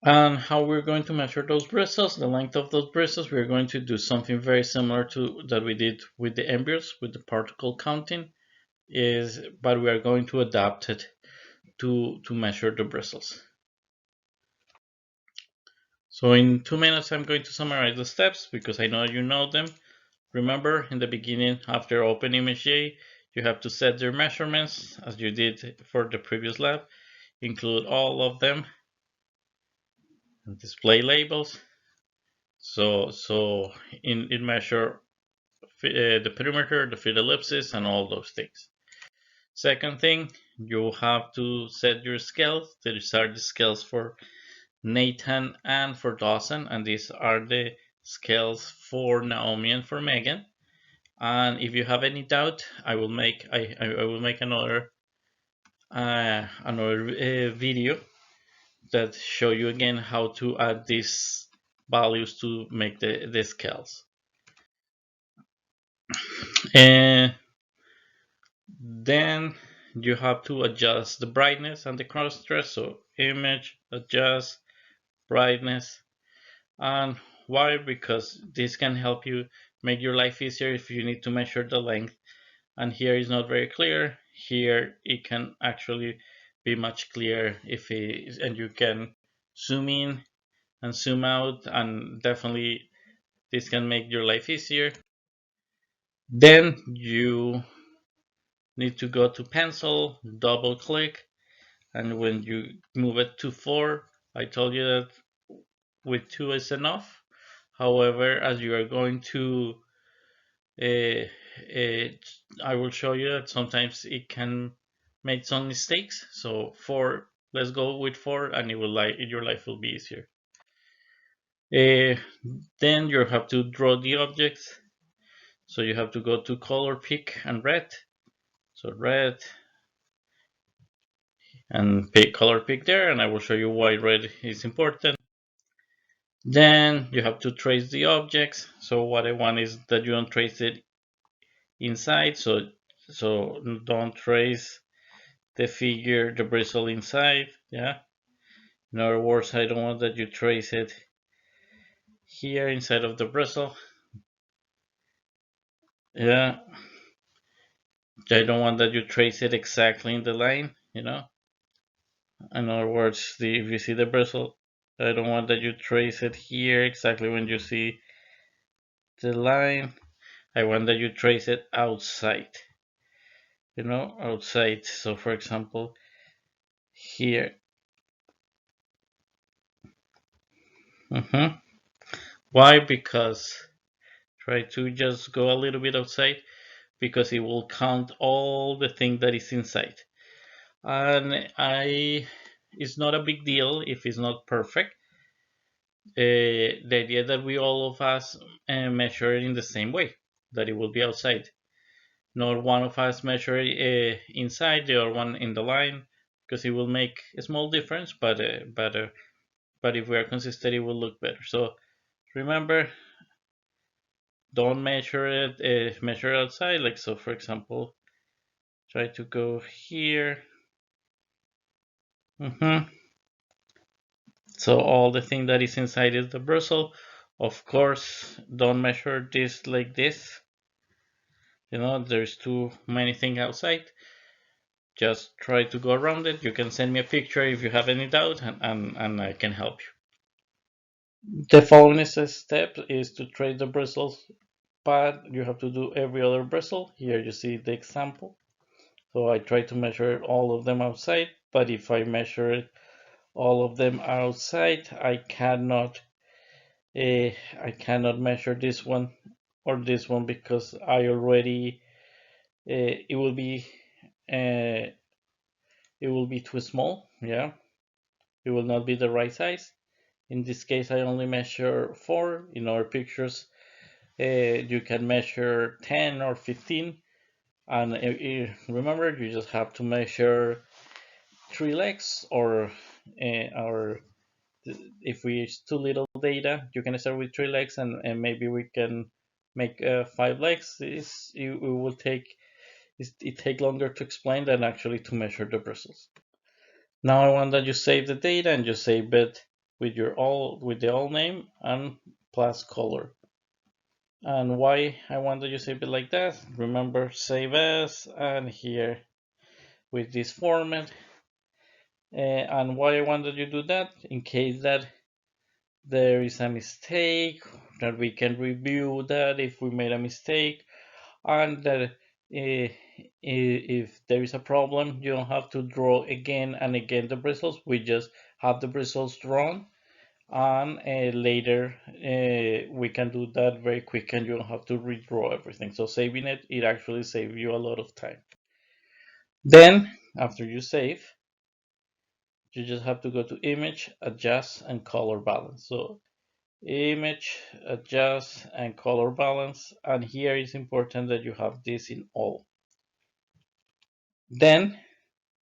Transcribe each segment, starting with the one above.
And how we're going to measure those bristles, the length of those bristles, we're going to do something very similar to that we did with the embryos, with the particle counting, but we are going to adapt it to measure the bristles. So in 2 minutes, I'm going to summarize the steps because I know you know them. Remember, in the beginning, after OpenImageJ, you have to set your measurements as you did for the previous lab. Include all of them and display labels. So in measure the perimeter, the field ellipsis, and all those things. Second thing, you have to set your scales. These are the scales for Nathan and for Dawson, and these are the scales for Naomi and for Megan. And if you have any doubt, I will make another video that show you again how to add these values to make the scales. And then you have to adjust the brightness and the contrast. So image, adjust, brightness. And why? Because this can help you make your life easier if you need to measure the length. And here is not very clear. Here it can actually be much clearer if it, and you can zoom in and zoom out, and definitely this can make your life easier. Then you need to go to pencil, double click, and when you move it to 4, I told you that with 2 is enough. However, as you are going to, uh, uh, I will show you that sometimes it can make some mistakes. So 4, let's go with 4, and your life will be easier. Uh, then you have to draw the objects. So you have to go to color pick and red. So red and pick color pick there, and I will show you why red is important. Then you have to trace the objects. So what I want is that you don't trace it inside. So don't trace the figure, the bristle inside. Yeah. In other words, I don't want that you trace it here inside of the bristle. Yeah. I don't want that you trace it exactly in the line. In other words, if you see the bristle, I don't want that you trace it here exactly when you see the line. I want that you trace it outside. Outside. So for example, here. Why? Because try to just go a little bit outside because it will count all the thing that is inside. And it's not a big deal if it's not perfect. The idea that we all of us measure it in the same way, that it will be outside. Not one of us measure inside, the other one in the line, because it will make a small difference, but if we are consistent, it will look better. So remember, don't measure it, measure outside. Like so, for example, try to go here. So all the thing that is inside is the bristle. Of course, don't measure this like this. There's too many things outside. Just try to go around it. You can send me a picture if you have any doubt, and I can help you. The following step is to trace the bristles, but you have to do every other bristle. Here you see the example. So I try to measure all of them outside, but if I measure all of them outside, I cannot measure this one or this one because I already uh, it will be too small. Yeah, it will not be the right size. In this case, I only measure 4. In our pictures, you can measure 10 or 15. And remember, you just have to measure 3 legs, or if we use too little data, you can start with 3 legs, and maybe we can make 5 legs. It take longer to explain than actually to measure the bristles. Now I want that you save the data and you save it with your all with the old name and plus color. And why I want you to save it like that? Remember, save as, and here with this format. And why I wanted you to do that? In case that there is a mistake, that we can review that if we made a mistake, and that if there is a problem, you don't have to draw again and again the bristles. We just have the bristles drawn, and later we can do that very quick, and you don't have to redraw everything. So saving it actually saves you a lot of time. Then after you save, you just have to go to image, adjust, and color balance. So image, adjust, and color balance, and here it's important that you have this in all. Then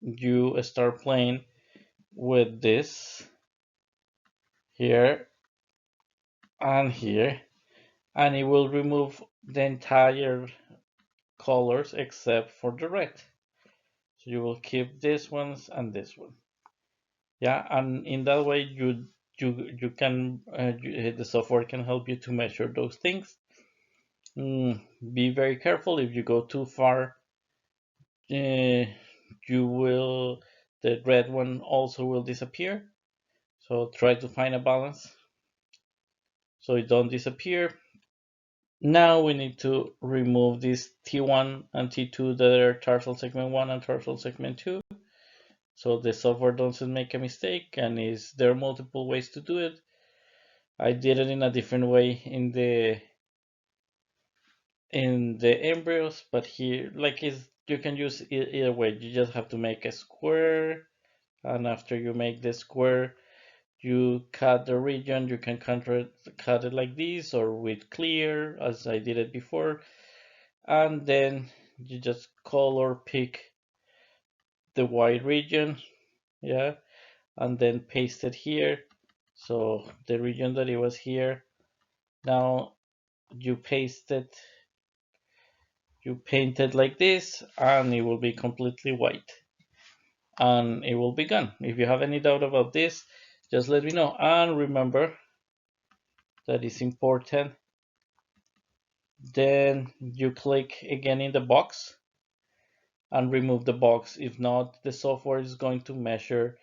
you start playing with this here and here, and it will remove the entire colors except for the red. So you will keep this ones and this one. Yeah, and in that way you can the software can help you to measure those things. Be very careful. If you go too far, uh, you will the red one also will disappear. So try to find a balance so it don't disappear. Now we need to remove this T1 and T2 that are tarsal segment 1 and tarsal segment 2, so the software doesn't make a mistake. And there are multiple ways to do it. I did it in a different way in the embryos, but here like you can use either way. You just have to make a square, and after you make the square, you cut the region. You can cut it like this or with clear, as I did it before, and then you just color pick the white region, yeah, and then paste it here. So the region that it was here, now you paste it, you paint it like this, and it will be completely white, and it will be gone. If you have any doubt about this, just let me know. And remember that is important. Then you click again in the box and remove the box. If not, the software is going to measure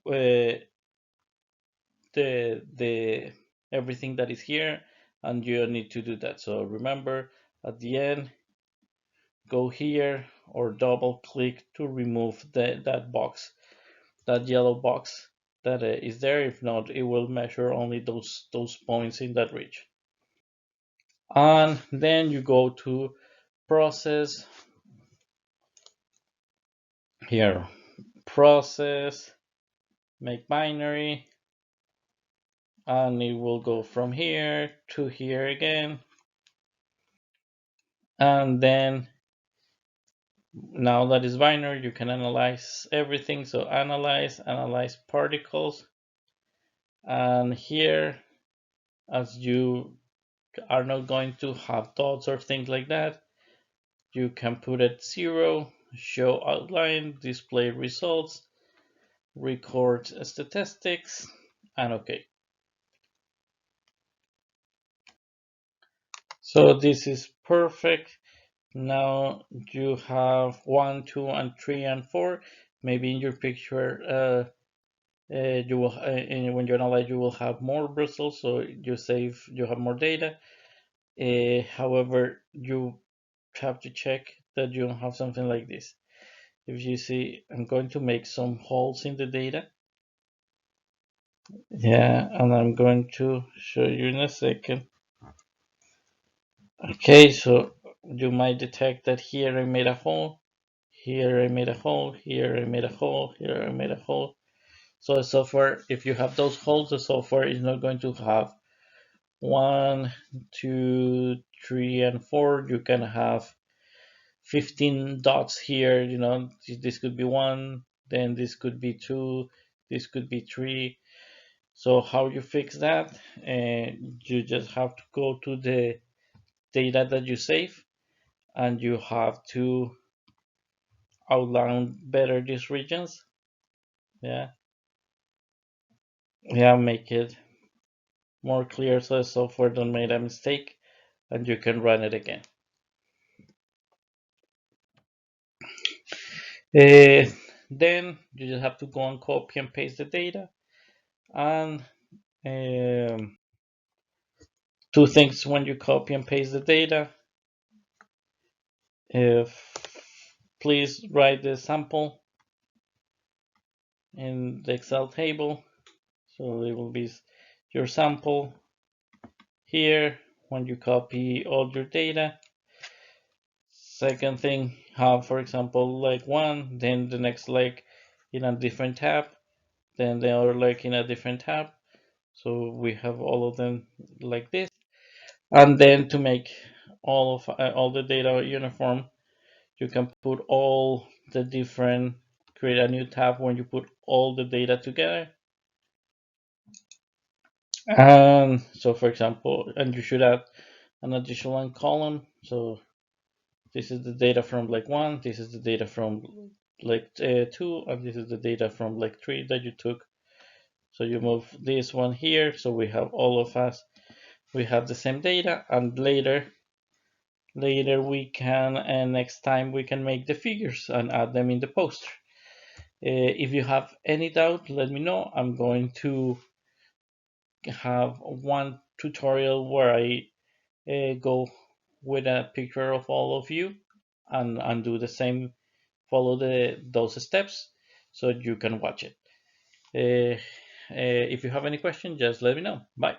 uh, the everything that is here, and you need to do that. So remember, at the end, go here or double click to remove that box, that yellow box that is there. If not, it will measure only those points in that region. And then you go to process here, process, make binary, and it will go from here to here again. And then now that is binary, you can analyze everything. So analyze particles. And here, as you are not going to have dots or things like that, you can put it 0, show outline, display results, record statistics, and OK. So this is perfect. Now you have 1, 2, and 3, and 4. Maybe in your picture, you will when you analyze, you will have more bristles, so you have more data. However, you have to check that you don't have something like this. If you see, I'm going to make some holes in the data. Yeah, and I'm going to show you in a second. Okay, so you might detect that here I made a hole, here I made a hole, here I made a hole, here I made a hole. So the software, if you have those holes, the software is not going to have 1, 2, 3, and 4. You can have 15 dots here. This could be 1, then this could be 2, this could be 3. So how you fix that? You just have to go to the data that you save, and you have to outline better these regions. Yeah, yeah, make it more clear so the software don't make a mistake and you can run it again. Uh, then you just have to go and copy and paste the data. And um, two things when you copy and paste the data. If please write the sample in the Excel table. So it will be your sample here when you copy all your data. Second thing, have for example leg one, then the next leg in a different tab, then the other leg in a different tab. So we have all of them like this. And then to make all the data uniform, you can put all the different, create a new tab when you put all the data together. And so for example, and you should add an additional column. So this is the data from leg one, this is the data from leg two, and this is the data from leg three that you took. So you move this one here, so we have all of us, we have the same data, and later we can, and next time we can make the figures and add them in the poster. If you have any doubt, let me know. I'm going to have one tutorial where I go with a picture of all of you and do the same, follow those steps so you can watch it. If you have any question, just let me know. Bye.